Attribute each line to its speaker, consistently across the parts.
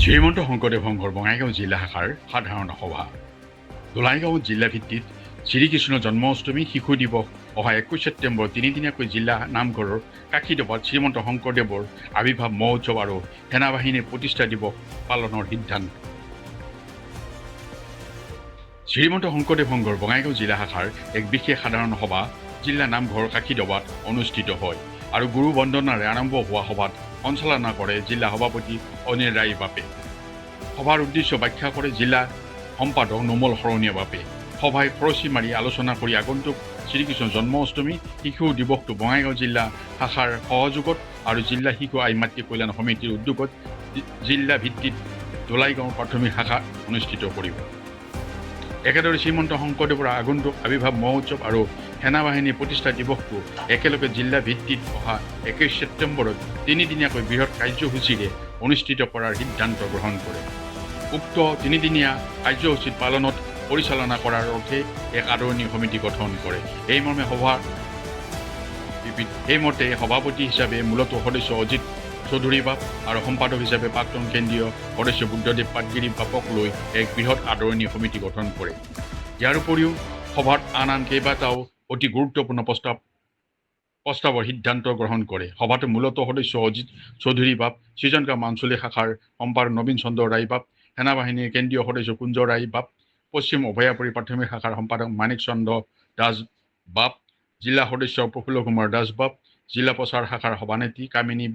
Speaker 1: শ্ৰীমন্ত শংকৰদেৱ সংঘৰ বঙাইগাঁও জিলা শাখাৰ সাধাৰণ সভা। দোলাইগাঁও জিলা ভিত্তিত শ্ৰীকৃষ্ণ জন্মাষ্টমী শিশু দিৱস অহা 21 ছেপ্টেম্বৰ তিনিদিনীয়াকৈ জিলা নামঘৰৰ কাশীদবাত শ্ৰীমন্ত শংকৰদেৱৰ আৱিৰ্ভাৱ মহোৎসৱ আৰু সেনাবাহিনীৰ প্ৰতিষ্ঠা দিৱস পালনৰ সিদ্ধান্ত। শ্ৰীমন্ত শংকৰদেৱ সংঘৰ বঙাইগাঁও জিলা শাখাৰ এক বিশেষ সাধাৰণ সভা জিলা নামঘৰ কাশীদবাত অনুষ্ঠিত হয় আৰু গুৰু বন্দনাৰে আৰম্ভ হোৱা সভাত সঞ্চালনা কৰে জিলা সভাপতি অনিল ৰায় বাপে। সভাৰ উদ্দেশ্য ব্যাখ্যা কৰে জিলা সম্পাদক নোমল শৰণীয়া বাপে। সভাই খৰচী মাৰি আলোচনা কৰি আগন্তুক শ্ৰীকৃষ্ণ জন্মাষ্টমী শিশু দিৱসটো বঙাইগাঁও জিলা শাখাৰ সহযোগত আৰু জিলা শিশু আই মাতৃ কল্যাণ সমিতিৰ উদ্যোগত জিলা ভিত্তিত দোলাইগাঁও প্ৰাথমিক শাখা অনুষ্ঠিত কৰিব। একেদৰে শ্ৰীমন্ত শংকৰদেৱৰ আগন্তুক আৱিৰ্ভাৱ মহোৎসৱ আৰু সেনাবাহিনীৰ প্ৰতিষ্ঠা দিৱসটো একেলগে জিলা ভিত্তিত অহা 21 ছেপ্টেম্বৰত তিনিদিনীয়াকৈ বৃহৎ কাৰ্যসূচীৰে অনুষ্ঠিত কৰাৰ সিদ্ধান্ত গ্ৰহণ কৰে। উক্ত তিনিদিনীয়া কাৰ্যসূচীত পালনত পৰিচালনা কৰাৰ অৰ্থে এক আদৰণি সমিতি গঠন কৰে। এই মতে সভাপতি হিচাপে মূলতঃ সদস্য অজিত চৌধুৰী বাপ আৰু সম্পাদক হিচাপে প্ৰাক্তন কেন্দ্ৰীয় সদস্য বুদ্ধদেৱ পাটগিৰি বাপক লৈ এক বৃহৎ আদৰণি সমিতি গঠন কৰে। ইয়াৰ উপৰিও সভাত আন কেইবাটাও অতি গুৰুত্বপূৰ্ণ প্ৰস্তাৱৰ সিদ্ধান্ত গ্ৰহণ কৰে। সভাটো মূলতঃ সদস্য অজিত চৌধুৰী বাপ, সৃজনকাম আঞ্চলিক শাখাৰ সম্পাদক নবীন চন্দ্ৰ ৰায় বাপ, সেনাবাহিনীৰ কেন্দ্ৰীয় সদস্য কুঞ্জ ৰায় বাপ, পশ্চিম অভয়াপুৰী প্ৰাথমিক শাখাৰ সম্পাদক মানিক চন্দ্ৰ দাস বাপ, জিলা সদস্য প্ৰফুল্ল কুমাৰ দাস বাপ, জিলা প্ৰচাৰ শাখাৰ সভানেত্ৰী কামিনী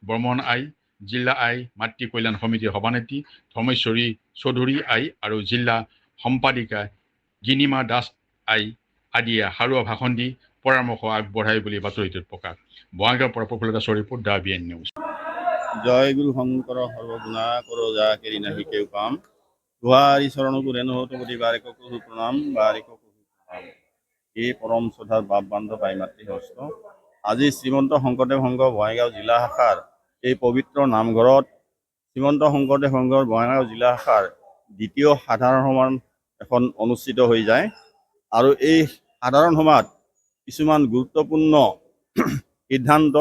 Speaker 1: বৰ্মন আই, জিলা আই মাতৃ কল্যাণ সমিতিৰ সভানেত্ৰী ধৰ্মেশ্বৰী চৌধুৰী আই আৰু জিলা সম্পাদিকা গিনিমা দাস আই আদিয়ে সাৰুৱা ভাষণ দি পৰামৰ্শ আগবঢ়ায় বুলি বাতৰিটোত প্ৰকাশ। বঙাইগাঁৱৰ পৰা প্ৰফুল্ল দাসৰ ৰিপৰ্ট, দা BN নিউজ।
Speaker 2: জয় গুৰু শংকৰ সৰ্বগুণা কৰ যা কেৰি নাহি কেউ কাম গুহাৰি চৰণকু ৰেণুহত প্ৰতি বাৰিক কুহু প্ৰণাম বাৰিক কুহু প্ৰণাম। এই পৰম শ্ৰদ্ধাৰ বাপ বান্ধৱ আই মাতৃ হস্ত আজি শ্ৰীমন্ত শংকৰদেৱ সংঘ বঙাইগাঁও জিলা শাখাৰ এই পবিত্ৰ নামঘৰত শ্ৰীমন্ত শংকৰদেৱ সংঘৰ বঙাইগাঁও জিলা শাখাৰ দ্বিতীয় সাধাৰণ সভা এখন অনুষ্ঠিত হৈ যায় আৰু এই সাধাৰণ সভাত কিছুমান গুৰুত্বপূৰ্ণ সিদ্ধান্ত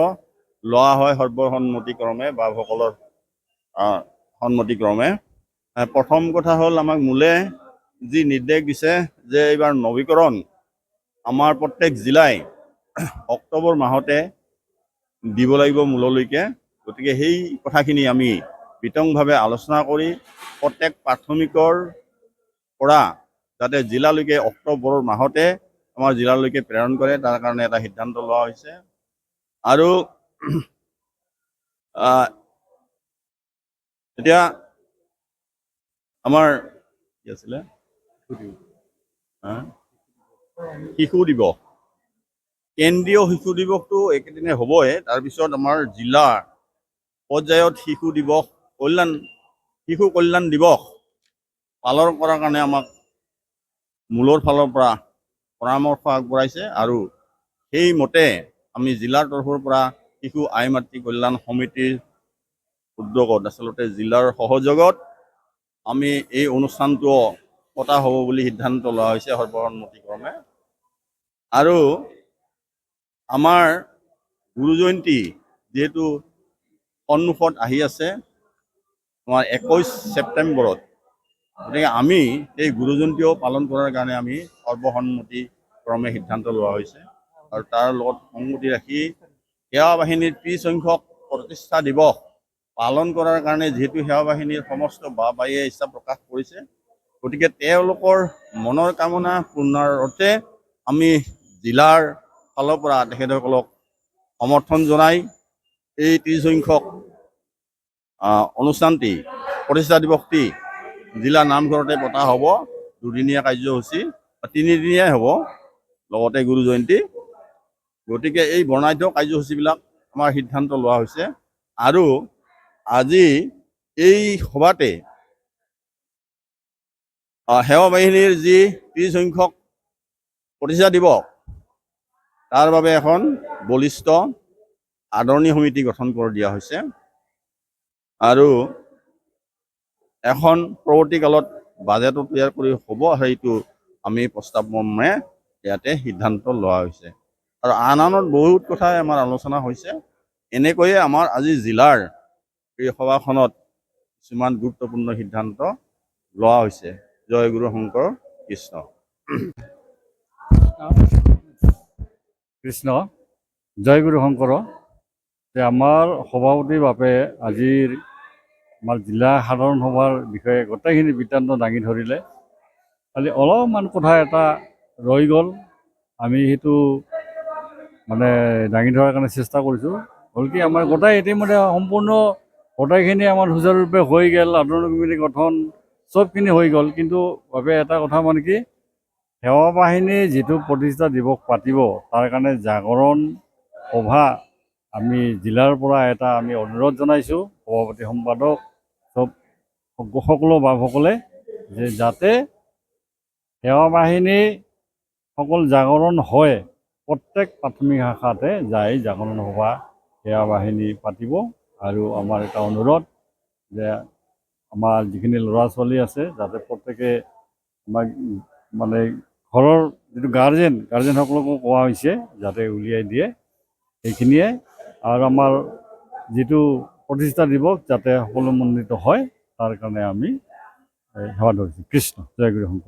Speaker 2: লোৱা হয় সৰ্বসন্মতিক্ৰমে বা সকলৰ সন্মতিক্ৰমে। প্ৰথম কথা হ'ল আমাক মূলে যি নিৰ্দেশ দিছে যে এইবাৰ নৱীকৰণ আমাৰ প্ৰত্যেক জিলাই অক্টোবৰ মাহতে দিব লাগিব মূললৈকে। গতিকে সেই কথাখিনি আমি বিতংভাৱে আলোচনা কৰি প্ৰত্যেক প্ৰাথমিকৰ পৰা যাতে জিলালৈকে অক্টোবৰৰ মাহতে আমাৰ জিলালৈকে প্ৰেৰণ কৰে তাৰ কাৰণে এটা সিদ্ধান্ত লোৱা হৈছে। আৰু এতিয়া আমাৰ কি আছিলে শিশু দিৱস, কেন্দ্ৰীয় শিশু দিৱসটো একেদিনে হ'বই। তাৰপিছত আমাৰ জিলা পৰ্যায়ত শিশু কল্যাণ দিৱস পালন কৰাৰ কাৰণে আমাক মূলৰ ফালৰ পৰা পৰামৰ্শ আগবঢ়াইছে আৰু সেইমতে আমি জিলাৰ তৰফৰ পৰা শিশু আই মাতৃ কল্যাণ সমিতিৰ উদ্যোগত আচলতে জিলাৰ সহযোগত আমি এই অনুষ্ঠানটো পতা হ'ব বুলি সিদ্ধান্ত লোৱা হৈছে সৰ্বসন্মতিক্ৰমে। আৰু আমাৰ গুৰু জয়ন্তী যিহেতু সন্মুখত আহি আছে আমাৰ 21 ছেপ্টেম্বৰত, গতিকে আমি এই গুৰু জয়ন্তীও পালন কৰাৰ কাৰণে আমি সৰ্বসন্মতিক্ৰমে সিদ্ধান্ত লোৱা হৈছে। আৰু তাৰ লগত সংগতি ৰাখি সেৱা বাহিনীৰ 30 সংখ্যক প্ৰতিষ্ঠা দিৱস পালন কৰাৰ কাৰণে যিহেতু সেৱা বাহিনীৰ সমস্ত বায়ে ইচ্ছা প্ৰকাশ কৰিছে, গতিকে তেওঁলোকৰ মনৰ কামনা পূৰ্ণৰ অৰ্থে আমি জিলাৰ ফালৰ পৰা তেখেতসকলক সমৰ্থন জনাই এই 30 সংখ্যক অনুষ্ঠানটি প্ৰতিষ্ঠা দিৱসটি জিলা নামঘৰতে পতা হ'ব। দুদিনীয়া কাৰ্যসূচী, তিনিদিনীয়াই হ'ব, লগতে গুৰু জয়ন্তী। গতিকে এই বৰ্ণাঢ্য কাৰ্যসূচীবিলাক আমাৰ সিদ্ধান্ত লোৱা হৈছে। আৰু আজি এই সভাতে সেৱা বাহিনীৰ যি 30 সংখ্যক প্ৰতিষ্ঠা দিৱস তাৰ বাবে এখন বলিষ্ঠ আদৰণি সমিতি গঠন কৰি দিয়া হৈছে আৰু এখন পৰৱৰ্তী কালত বাজেটো তৈয়াৰ কৰি হ'ব, সেইটো আমি প্ৰস্তাৱমৰ্মে ইয়াতে সিদ্ধান্ত লোৱা হৈছে। আৰু আনত বহুত কথাই আমাৰ আলোচনা হৈছে। এনেকৈয়ে আমাৰ আজি জিলাৰ এই সভাখনত কিছুমান গুৰুত্বপূৰ্ণ সিদ্ধান্ত লোৱা হৈছে। জয় গুৰু শংকৰ কৃষ্ণ।
Speaker 3: কৃষ্ণ জয় গুৰু শংকৰ। যে আমাৰ সভাপতিৰ বাবে আজিৰ আমাৰ জিলা সাধাৰণ সভাৰ বিষয়ে গোটেইখিনি বৃত্তান্ত দাঙি ধৰিলে। খালি অলপমান কথা এটা ৰৈ গ'ল, আমি সেইটো মানে দাঙি ধৰাৰ কাৰণে চেষ্টা কৰিছোঁ। হ'ল কি আমাৰ গোটেই ইতিমধ্যে সম্পূৰ্ণ গোটেইখিনি আমাৰ সুচাৰুৰূপে হৈ গ'ল, আদৰণি কমিটি গঠন চবখিনি হৈ গ'ল। কিন্তু বাবে এটা কথা মানে কি, সেৱা বাহিনী যিটো প্ৰতিষ্ঠা দিৱস পাতিব তাৰ কাৰণে জাগৰণ সভা আমি জিলাৰ পৰা এটা আমি অনুৰোধ জনাইছোঁ সভাপতি সম্পাদক চব সকলো বাপসকলে, যে যাতে সেৱা বাহিনী সকল জাগৰণ হয়, প্ৰত্যেক প্ৰাথমিক শাখাতে যাই জাগৰণ সভা সেৱা বাহিনী পাতিব। আৰু আমাৰ এটা অনুৰোধ যে আমাৰ যিখিনি ল'ৰা ছোৱালী আছে যাতে প্ৰত্যেকে আমাক মানে ঘৰৰ যিটো গাৰ্জেনসকলকো কোৱা হৈছে যাতে উলিয়াই দিয়ে সেইখিনিয়ে। আৰু আমাৰ যিটো প্ৰতিষ্ঠা দিৱস যাতে সকলো মণ্ডিত হয় তাৰ কাৰণে আমি সেৱা ধৰিছোঁ। কৃষ্ণ জয় গুৰু শংকৰ।